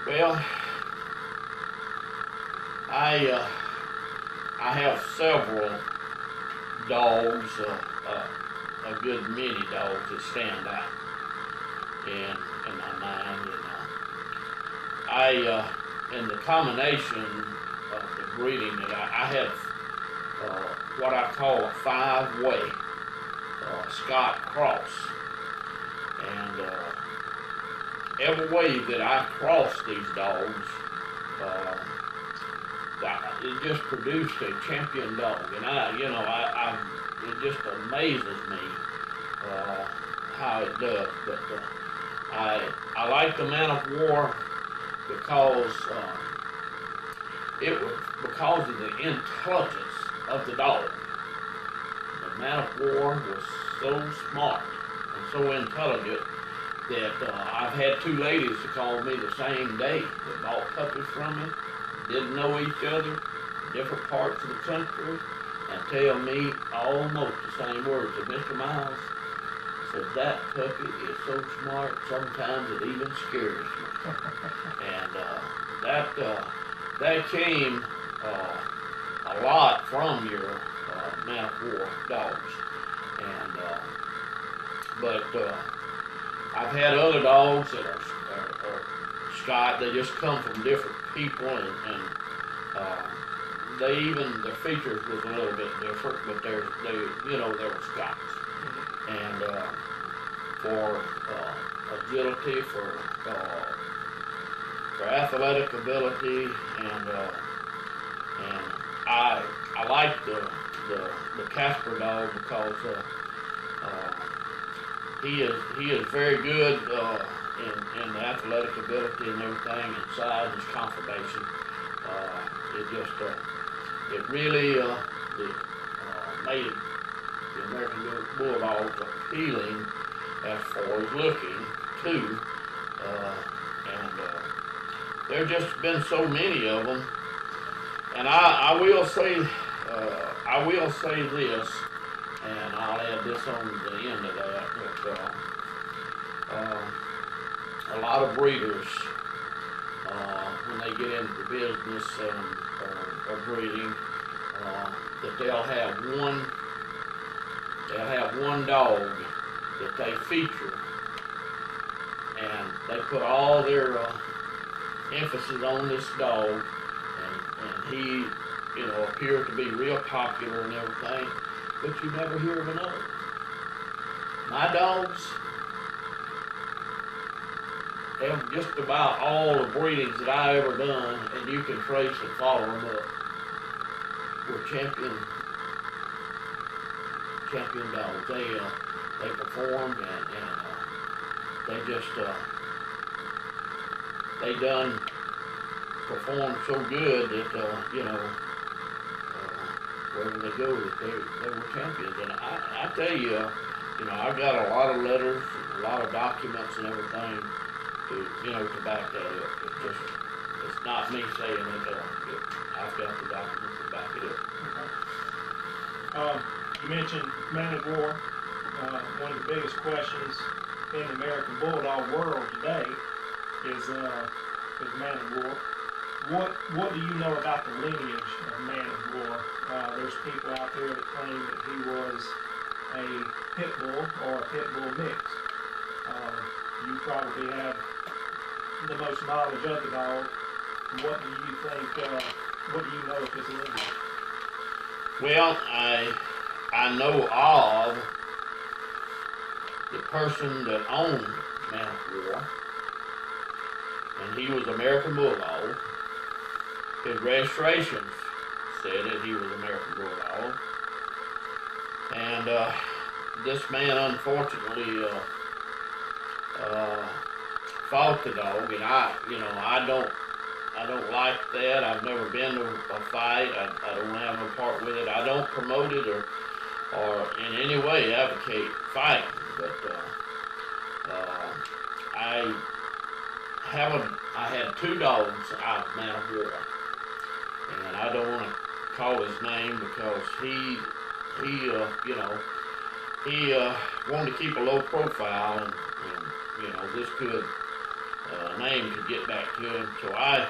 Well, I uh, I have several dogs, a good many dogs that stand out in my mind, and in the combination of the breeding that I have what I call a five-way Scott cross, and every way that I cross these dogs, uh, it just produced a champion dog, and it just amazes me how it does. But I like the Man of War because it was because of the intelligence of the dog. The Man of War was so smart and so intelligent that I've had two ladies to call me the same day that bought puppies from me, didn't know each other, different parts of the country, and tell me almost the same words. And Mr. Miles said, that puppy is so smart, sometimes it even scares me. And that came a lot from your Man of War dogs. And but I've had other dogs that are Scott. They just come from different people, and their features was a little bit different, but they were Scots. And for agility, for athletic ability, and I like the Casper dog because he is very good in the athletic ability and everything, and size, his conformation. It really made the American Bulldogs appealing as far as looking too, and there's just been so many of them. And I will say this, and I'll add this on the end of that. A lot of breeders, when they get into the business of breeding, that they'll have one dog that they feature, and they put all their emphasis on this dog, and he, appears to be real popular and everything, but you never hear of another. My dogs have just about all the breedings that I ever done, and you can trace and follow them up. Were champion dogs. They performed, and they just they done performed so good that wherever they go, that they were champions. And I tell you, I've got a lot of letters, a lot of documents and everything to back that up. It's not me saying it. I've got the documents to back it up. Okay. You mentioned Man of War. One of the biggest questions in the American Bulldog world today is Man of War. What do you know about the lineage of Man of War? There's people out there that claim that he was a pit bull or a pit bull mix. You probably have the most knowledge of the dog. What do you think? What do you know of his lineage? Well, I know of the person that owned Man of War, and he was American Bulldog. His registration said that he was American Bulldog, and this man unfortunately fought the dog, and I don't like that. I've never been to a fight. I don't have no part with it. I don't promote it or in any way advocate fighting, but I had two dogs out of Man of War, and I don't want to call his name because he wanted to keep a low profile, and this could name to get back to him. So I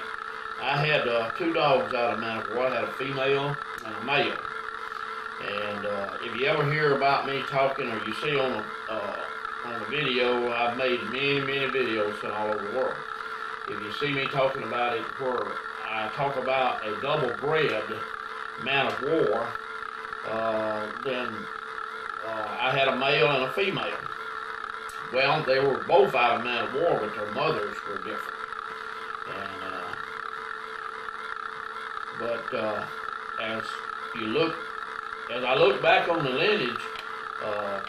had two dogs out of Manitowoc. I had a female and a male. And if you ever hear about me talking, or you see on the video, I've made many videos all over the world. If you see me talking about it, where I talk about a double-bred man of war, then I had a male and a female. Well, they were both out of man of war, but their mothers were different. And as I look back on the lineage,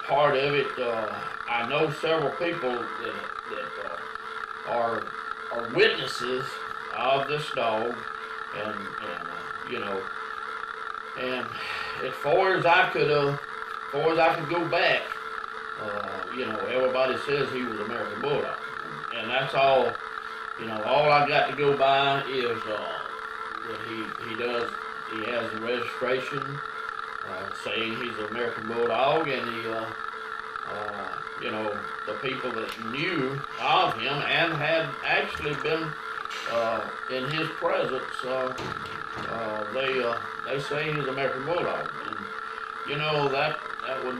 part of it, I know several people that are witnesses of this dog, and and as far as I could go back, everybody says he was American Bulldog, and that's all. All I got to go by is that he has the registration saying he's an American Bulldog, and the people that knew of him and had actually been in his presence, they say he's an American Bulldog, and that would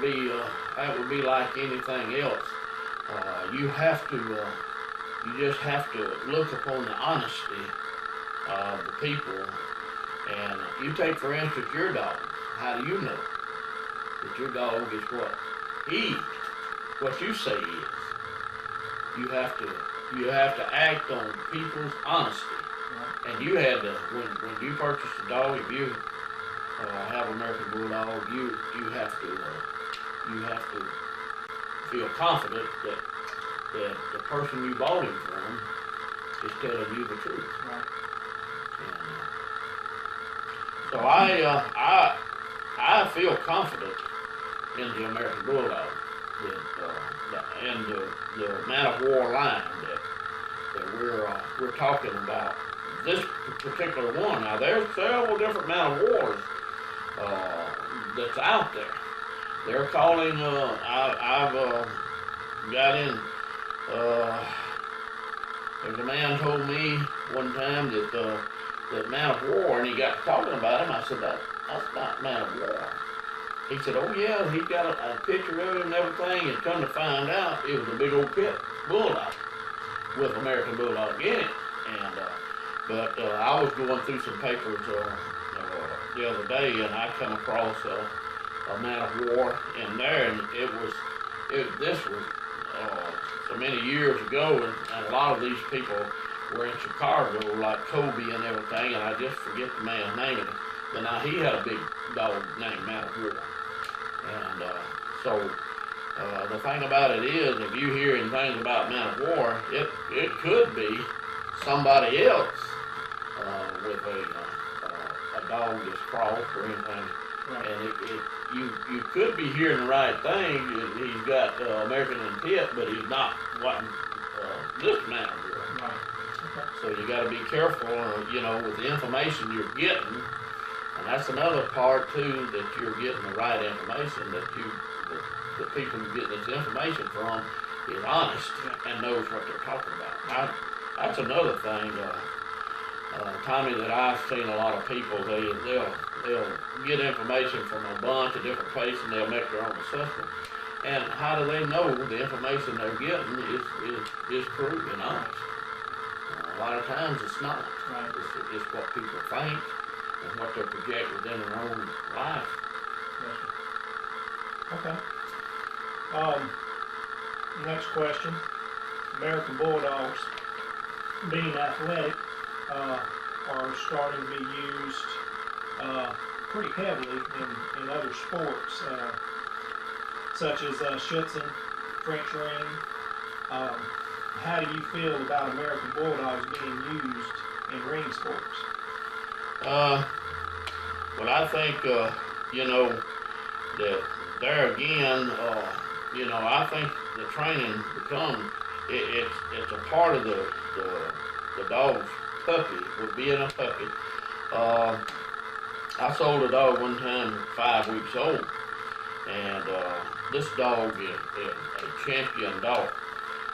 be like anything else. You just have to look upon the honesty of the people. And you take, for instance, your dog. How do you know that your dog is what you say he is? You have to act on people's honesty. And you had to, when you purchase a dog, if you have an American Bulldog, you have to feel confident that the person you bought him from is telling you the truth. Right. So I feel confident in the American Bulldog, and the man of war line that we're talking about. This particular one. Now there's several different man of wars that's out there. They're calling. I've got in. There's a man told me one time that man of war, and he got talking about him. I said, that's not man of war. He said, oh yeah, he got a picture of him and everything, and come to find out, it was a big old pit bulldog with American Bulldog in it. And but I was going through some papers the other day, and I come across a man of war in there, and this was so many years ago, and a lot of these people were in Chicago, like Kobe and everything, and I just forget the man's name. But now he had a big dog named Man of War. And so the thing about it is, if you hear things about Man of War, it could be somebody else with a dog that's crossed or anything. Right. And you could be hearing the right thing. He's got American intent, but he's not what this Man of War. Right. Okay. So you got to be careful, with the information you're getting, and that's another part too, that you're getting the right information, that the people you get this information from is honest and knows what they're talking about. That's another thing, Tommy, that I've seen a lot of people. They'll get information from a bunch of different places, and they'll make their own assessment. And how do they know the information they're getting is true and honest? A lot of times it's not. Right. It's what people think and what they project within their own life. Okay. Next question. American Bulldogs, being athletic, are starting to be used pretty heavily in other sports, such as Schutzhund, French ring. How do you feel about American Bulldogs being used in ring sports? Well, I think, that there again, I think the training it's a part of the dog's puppy, with being a puppy. I sold a dog one time 5 weeks old, and this dog is a champion dog,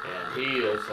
and he is